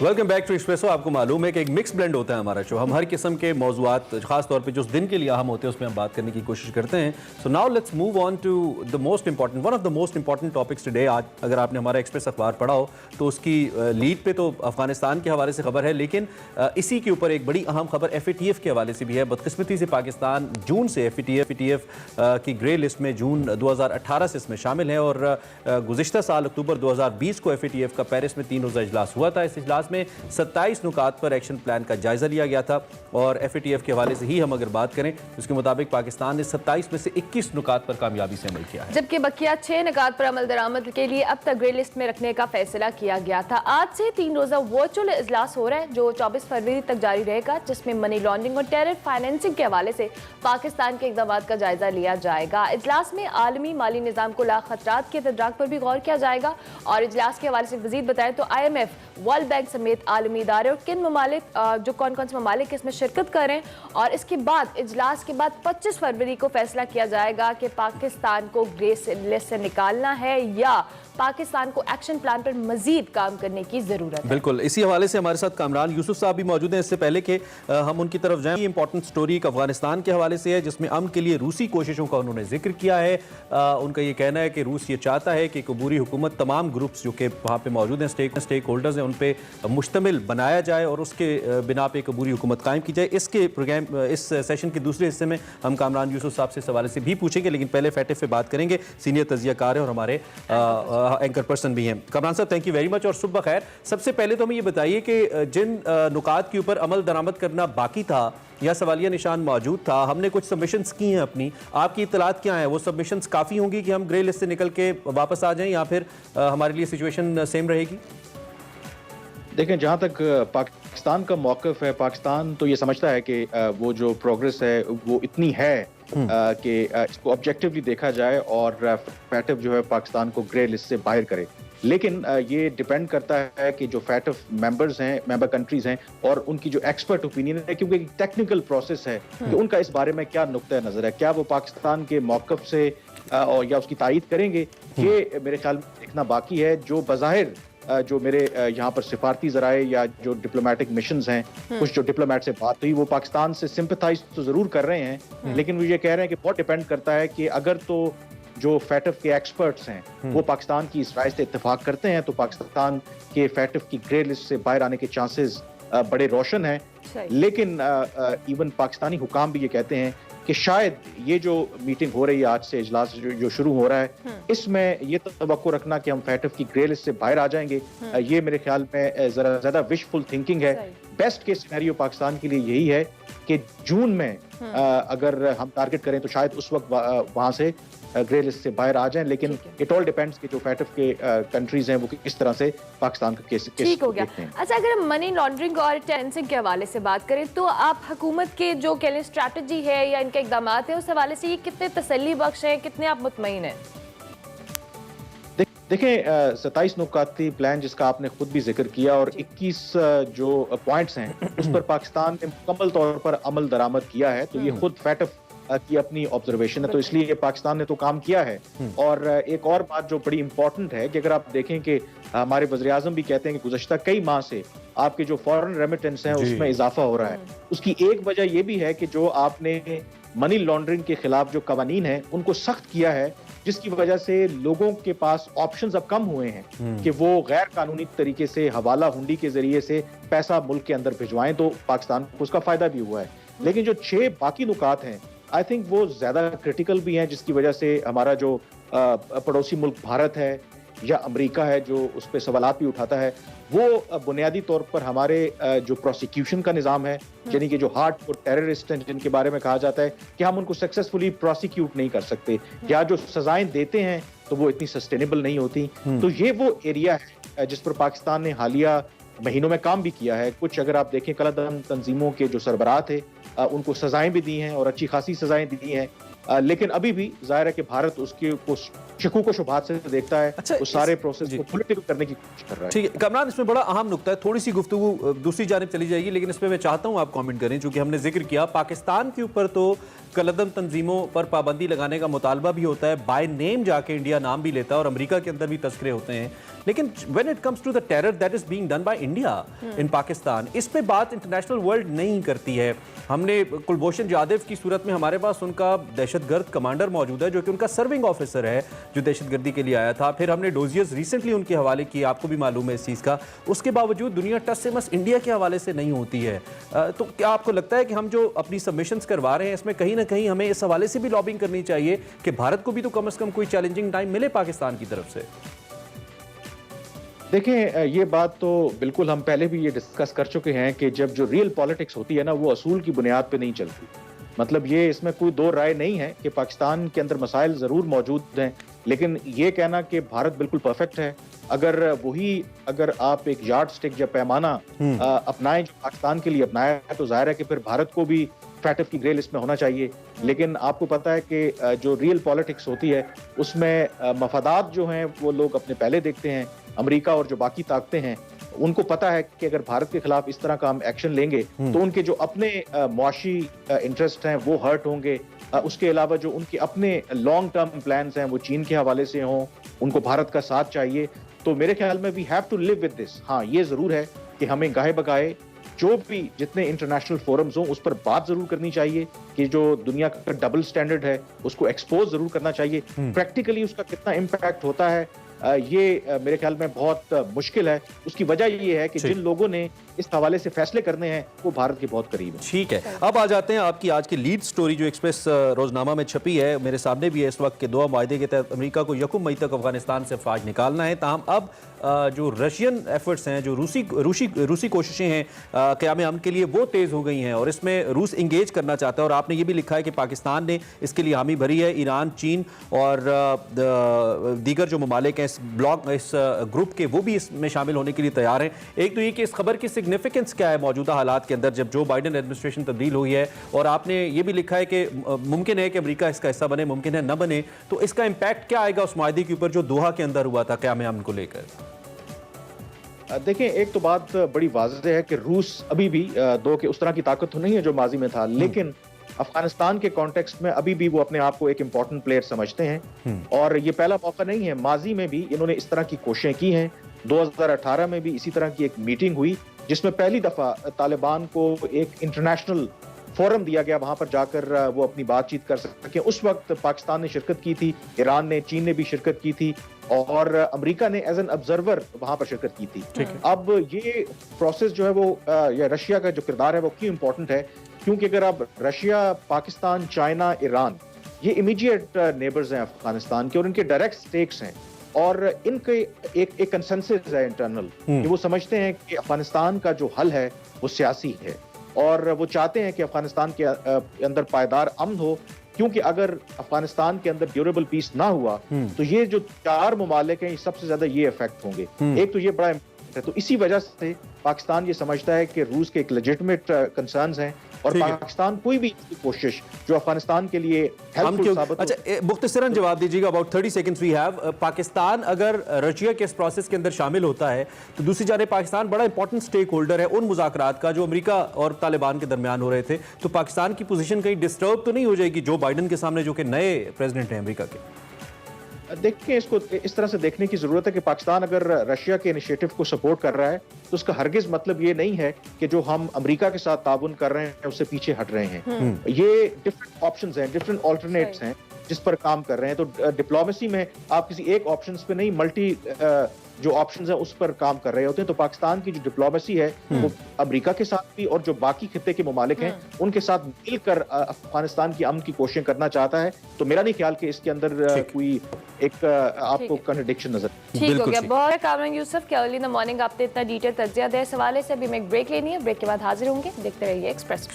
Welcome back to espresso. आपको मालूम है कि एक मिक्स ब्लेंड होता है हमारा शो। हम हर किस्म के मौजूआत खास तौर पे जो उस दिन के लिए अहम होते हैं उसमें हम बात करने की कोशिश करते हैं। So now let's move on to the most important one of the most important topics today. आज अगर आपने हमारा एक्सप्रेस अखबार पढ़ा हो तो उसकी लीड पे तो अफगानिस्तान के हवाले से खबर है, लेकिन इसी के ऊपर एक बड़ी अहम खबर FATF के हवाले से भी है। बदकिस्मती से पाकिस्तान जून से FATF की ग्रे लिस्ट में जून 2018 से इसमें शामिल है और गुज़िश्ता साल अक्टूबर 2020 को FATF का पेरिस में 3 रोज़ा इजलास हुआ था। इस इजलास में 27 नुकात पर एक्शन प्लान का जायजा लिया गया था और FATF के हवाले से ही हम अगर बात करें तो उसके मुताबिक पाकिस्तान ने 27 में से 21 नुकात पर कामयाबी से अमल किया है, जबकि बकिया 6 नुकात पर अमल दरामद के लिए अब तक ग्रे लिस्ट में रखने का फैसला किया गया था। आज से 3 रोजा वर्चुअल इजलास हो रहा है जो 24 फरवरी तक जारी रहेगा, जिसमें मनी लॉन्ड्रिंग और टेरर फाइनेंसिंग के हवाले से पाकिस्तान के इकदाम का जायजा लिया जाएगा। इजलास में आलमी माली निज़ाम को लाखतरात के तदराक पर भी गौर किया जाएगा और इजलास के हवाले से मज़ीद बताएं तो IMF, वर्ल्ड बैंक समेत आलमी इदारे और किन ममालिक जो कौन कौन से ममालिक इसमें शिरकत करें, और इसके बाद इजलास के बाद 25 फरवरी को फैसला किया जाएगा कि पाकिस्तान को ग्रे लिस्ट से निकालना है या पाकिस्तान को एक्शन प्लान पर मजीद काम करने की जरूरत है। बिल्कुल, इसी हवाले से हमारे साथ कामरान यूसुफ साहब भी मौजूद हैं। इससे पहले कि हम उनकी तरफ जाएं, इंपॉर्टेंट स्टोरी एक अफगानिस्तान के हवाले से है जिसमें अमन के लिए रूसी कोशिशों का उन्होंने जिक्र किया है। उनका ये कहना है कि रूस ये चाहता है कि अबूरी हुकूमत तमाम ग्रुप्स जो कि वहाँ पे मौजूद हैं, स्टेक होल्डर्स हैं, उन पर मुश्तमिल बनाया जाए और उसके बिना पे एक अबूरी हुकूमत कायम की जाए। इसके प्रोग्राम इस सेशन के दूसरे हिस्से में हम कामरान यूसुफ साहब से इस हवाले से भी पूछेंगे, लेकिन पहले FATF पे बात करेंगे। सीनियर तजियाकार हैं और हमारे एंकर पर्सन भी हैं। कामरान साहब, थैंक यू वेरी मच और सुबह खैर। सबसे पहले तो हमें ये बताइए कि जिन नुकात के ऊपर अमल दरामद करना बाकी था या सवालिया निशान मौजूद था, हमने कुछ सबमिशंस की हैं अपनी, आपकी इत्तलात क्या है? वो सबमिशंस काफ़ी होंगी कि हम ग्रे लिस्ट से निकल के वापस आ जाएं या फिर हमारे लिए सिचुएशन सेम रहेगी? देखें, जहाँ तक पाकिस्तान का मौक़िफ़ है, पाकिस्तान तो ये समझता है कि वो जो प्रोग्रेस है वो इतनी है कि इसको ऑब्जेक्टिवली देखा जाए और FATF जो है पाकिस्तान को ग्रे लिस्ट से बाहर करे। लेकिन ये डिपेंड करता है कि जो FATF मेंबर्स हैं, मेंबर कंट्रीज हैं और उनकी जो एक्सपर्ट ओपिनियन है, क्योंकि टेक्निकल प्रोसेस है कि उनका इस बारे में क्या नुक्ता नज़र है, क्या वो पाकिस्तान के मौक़िफ़ से और या उसकी तायीद करेंगे, ये मेरे ख्याल में देखना बाकी है। जो बज़ाहिर जो मेरे यहाँ पर सिफारती ज़राए या जो डिप्लोमेटिक मिशंस हैं, कुछ जो डिप्लोमेट से बात हुई, वो पाकिस्तान से सिंपथाइज तो ज़रूर कर रहे हैं, लेकिन वो ये कह रहे हैं कि बहुत डिपेंड करता है कि अगर तो जो FATF के एक्सपर्ट्स हैं वो पाकिस्तान की इस राय से इत्तेफाक करते हैं तो पाकिस्तान के FATF की ग्रे लिस्ट से बाहर आने के चांसेस बड़े रोशन हैं। लेकिन इवन पाकिस्तानी हुकाम भी ये कहते हैं कि शायद ये जो मीटिंग हो रही है आज से, इजलास जो शुरू हो रहा है, इसमें ये तवक्को रखना कि हम FATF की ग्रे लिस्ट से बाहर आ जाएंगे, ये मेरे ख्याल में जरा ज्यादा विशफुल थिंकिंग है। बेस्ट केस सिनेरियो पाकिस्तान के लिए यही है कि जून में अगर हम टारगेट करें तो शायद उस वक्त वहां से ग्रे लिस्ट से बाहर आ जाएं, लेकिन इट ऑल डिपेंड्स कि जो FATF के कंट्रीज हैं वो किस तरह से पाकिस्तान का केस ठीक हो गया। अच्छा, अगर हम मनी लॉन्ड्रिंग और टेरेंसिंग के हवाले से बात करें तो आप हुकूमत के जो कह स्ट्रैटेजी है या इनके इकदाम है उस हवाले से ये कितने तसल्ली बख्श है, कितने आप मुतमईन हैं? देखें, 27 नुकाती प्लान जिसका आपने खुद भी जिक्र किया और 21 जो पॉइंट्स हैं उस पर पाकिस्तान ने मुकम्मल तौर पर अमल दरामद किया है, तो ये खुद FATF की अपनी ऑब्जर्वेशन है, तो इसलिए पाकिस्तान ने तो काम किया है। और एक और बात जो बड़ी इंपॉर्टेंट है कि अगर आप देखें कि हमारे वज़ीर-ए-आज़म भी कहते हैं कि गुज़श्ता कई माह से आपके जो फॉरेन रेमिटेंस हैं उसमें इजाफा हो रहा है। उसकी एक वजह यह भी है कि जो आपने मनी लॉन्ड्रिंग के खिलाफ जो कवानीन है उनको सख्त किया है, जिसकी वजह से लोगों के पास ऑप्शंस अब कम हुए हैं कि वो गैर कानूनी तरीके से हवाला हुंडी के जरिए से पैसा मुल्क के अंदर भिजवाएं, तो पाकिस्तान को उसका फायदा भी हुआ है। लेकिन जो 6 बाकी नुकात हैं आई थिंक वो ज्यादा क्रिटिकल भी हैं, जिसकी वजह से हमारा जो पड़ोसी मुल्क भारत है या अमेरिका है जो उस पर सवालात भी उठाता है, वो बुनियादी तौर पर हमारे जो प्रोसिक्यूशन का निज़ाम है, यानी कि जो हार्डकोर टेररिस्ट हैं जिनके बारे में कहा जाता है कि हम उनको सक्सेसफुली प्रोसिक्यूट नहीं कर सकते या जो सजाएं देते हैं तो वो इतनी सस्टेनेबल नहीं होती, तो ये वो एरिया है जिस पर पाकिस्तान ने हालिया महीनों में काम भी किया है। कुछ अगर आप देखें कलादम तंजीमों के जो सरबराह थे उनको सजाएं भी दी हैं और अच्छी खासी सजाएं दी हैं, लेकिन अभी भी जाहिर है कि भारत उसके शकूक व शुबहात से देखता है। अच्छा, उस सारे प्रोसेस को पॉलिटिकल करने की कोशिश कर रहा है। ठीक है कामरान, इसमें बड़ा अहम नुक्ता है, थोड़ी सी गुफ्तगू दूसरी जानिब चली जाएगी, लेकिन इसमें मैं चाहता हूं आप कमेंट करें, चूंकि हमने जिक्र किया पाकिस्तान के ऊपर तो कलदम तंजीमों पर पाबंदी लगाने का मुतालबा भी होता है, बाय नेम जाके इंडिया नाम भी लेता है और अमेरिका के अंदर भी तस्करे होते हैं लेकिन when it comes to the terror that is being done by India in Pakistan, इस पे बात इंटरनेशनल वर्ल्ड नहीं करती है। हमने कुलभूषण जाधव की सूरत में हमारे पास उनका दहशतगर्द कमांडर मौजूद है जो कि उनका सर्विंग ऑफिसर है जो दहशतगर्दी के लिए आया था। फिर हमने डोजियर्स रिसेंटली उनके हवाले किए, आपको भी मालूम है इस चीज़ का। उसके बावजूद दुनिया टस से मस इंडिया के हवाले से नहीं होती है। तो क्या आपको लगता है कि हम जो अपनी सबमिशंस करवा रहे हैं इसमें कहीं ना कहीं हमें इस हवाले से भी लॉबिंग करनी चाहिए कि भारत को भी तो कम से कम कोई चैलेंजिंग टाइम मिले पाकिस्तान की तरफ से? देखें, ये बात तो बिल्कुल हम पहले भी ये डिस्कस कर चुके हैं कि जब जो रियल पॉलिटिक्स होती है ना, वो असूल की बुनियाद पे नहीं चलती। मतलब ये इसमें कोई दो राय नहीं है कि पाकिस्तान के अंदर मसाइल जरूर मौजूद हैं, लेकिन ये कहना कि भारत बिल्कुल परफेक्ट है, अगर आप एक यार्ड स्टिक या पैमाना अपनाएं जो पाकिस्तान के लिए अपनाया है, तो जाहिर है कि फिर भारत को भी फैटफ की ग्रे लिस्ट में होना चाहिए। लेकिन आपको पता है कि जो रियल पॉलिटिक्स होती है उसमें मफादात जो हैं वो लोग अपने पहले देखते हैं। अमेरिका और जो बाकी ताकतें हैं उनको पता है कि अगर भारत के खिलाफ इस तरह का हम एक्शन लेंगे तो उनके जो अपने मुआशी इंटरेस्ट हैं वो हर्ट होंगे। उसके अलावा जो उनके अपने लॉन्ग टर्म प्लान्स हैं वो चीन के हवाले से हों, उनको भारत का साथ चाहिए। तो मेरे ख्याल में we have to live with this. हाँ, ये जरूर है कि हमें गाहे बगाए जो भी जितने इंटरनेशनल फोरम्स हों उस पर बात जरूर करनी चाहिए कि जो दुनिया का डबल स्टैंडर्ड है उसको एक्सपोज जरूर करना चाहिए। प्रैक्टिकली उसका कितना इम्पैक्ट होता है ये मेरे ख्याल में बहुत मुश्किल है। उसकी वजह ये है कि जिन लोगों ने इस हवाले से फैसले करने हैं वो भारत के बहुत करीब है। ठीक है, अब आ जाते हैं आपकी आज की लीड स्टोरी जो एक्सप्रेस रोजनामा में छपी है, मेरे सामने भी है इस वक्त के दो माहदे के तहत अमेरिका को 1 मई तक अफगानिस्तान से फौज निकालना है। ताहम अब जो रशियन एफर्ट्स हैं, जो रूसी कोशिशें हैं क़याम अमन के लिए, वो तेज़ हो गई हैं और इसमें रूस इंगेज करना चाहता है। और आपने ये भी लिखा है कि पाकिस्तान ने इसके लिए हामी भरी है। ईरान, चीन और दीगर जो ममालिक हैं इस ग्रुप के, वो भी इसमें शामिल होने के लिए तैयार हैं। एक तो ये कि इस खबर की सिग्निफिकेंस क्या है मौजूदा हालात के अंदर जब जो बाइडेन एडमिनिस्ट्रेशन तब्दील हुई है, और आपने ये भी लिखा है कि मुमकिन है कि अमेरिका इसका हिस्सा बने, मुमकिन है न बने, तो इसका इम्पैक्ट क्या आएगा उस माहदे के ऊपर जो दोहा के अंदर हुआ था क़याम अमन को लेकर? देखें, एक तो बात बड़ी वाज़ेह है कि रूस अभी भी दो के उस तरह की ताकत तो नहीं है जो माजी में था, लेकिन अफगानिस्तान के कॉन्टेक्स्ट में अभी भी वो अपने आप को एक इम्पोर्टेंट प्लेयर समझते हैं। और ये पहला मौका नहीं है, माजी में भी इन्होंने इस तरह की कोशिशें की हैं। 2018 में भी इसी तरह की एक मीटिंग हुई जिसमें पहली दफा तालिबान को एक इंटरनेशनल फोरम दिया गया, वहां पर जाकर वो अपनी बातचीत कर सके। उस वक्त पाकिस्तान ने शिरकत की थी, ईरान ने, चीन ने भी शिरकत की थी और अमेरिका ने एज एन ऑब्जर्वर वहां पर शिरकत की थी। अब ये प्रोसेस जो है वो या रशिया का जो किरदार है वो क्यों इंपॉर्टेंट है, क्योंकि अगर आप रशिया, पाकिस्तान, चाइना, ईरान, ये इमीडिएट नेबर्स हैं अफगानिस्तान के और इनके डायरेक्ट स्टेक्स हैं और इनके एक कंसेंसस है इंटरनल कि वो समझते हैं कि अफगानिस्तान का जो हल है वो सियासी है और वो चाहते हैं कि अफगानिस्तान के अंदर पायदार अमन हो, क्योंकि अगर अफगानिस्तान के अंदर ड्यूरेबल पीस ना हुआ तो ये जो 4 ममालिक हैं सबसे ज्यादा ये इफेक्ट होंगे। एक तो ये बड़ा है, तो इसी वजह से पाकिस्तान ये समझता है कि रूस के एक लेजिटिमेट कंसर्न्स हैं और पाकिस्तान कोई भी कोशिश जो अफगानिस्तान के लिए हेल्पफुल साबित हो। अच्छा, मुख्तसरन जवाब दीजिएगा, about 30 seconds we have. Pakistan अगर रशिया के इस प्रोसेस के अंदर शामिल होता है तो दूसरी जाने पाकिस्तान बड़ा इंपॉर्टेंट स्टेक होल्डर है उन मुज़ाकरात का जो अमेरिका और तालिबान के दरमियान हो रहे थे। तो पाकिस्तान की पोजीशन कहीं डिस्टर्ब तो नहीं हो जाएगी जो बाइडेन के सामने, जो कि नए प्रेसिडेंट हैं अमेरिका के? देखिए, इसको इस तरह से देखने की जरूरत है कि पाकिस्तान अगर रशिया के इनिशिएटिव को सपोर्ट कर रहा है तो उसका हरगिज मतलब ये नहीं है कि जो हम अमेरिका के साथ ताउन कर रहे हैं उससे पीछे हट रहे हैं। ये डिफरेंट ऑप्शंस हैं, डिफरेंट ऑल्टरनेट्स हैं जिस पर काम कर रहे हैं। तो डिप्लोमेसी में आप किसी एक ऑप्शंस पे नहीं, मल्टी जो ऑप्शंस है उस पर काम कर रहे होते हैं। तो पाकिस्तान की जो डिप्लोमेसी है वो अमेरिका के साथ भी और जो बाकी खित्ते के ममालिक हैं उनके साथ मिलकर अफगानिस्तान की अमन की कोशिश करना चाहता है। तो मेरा नहीं ख्याल कि इसके अंदर कोई एक आपको कॉन्ट्रडिक्शन नजर। ठीक हो गया, बहुत कामरान यूसुफ के अर्ली इन द मॉर्निंग आपने इतना डिटेल तज्जिया दिया। इस हवाले से अभी मैं एक ब्रेक लेनी है, ब्रेक के बाद हाजिर होंगे। देखते रहिए एक्सप्रेस।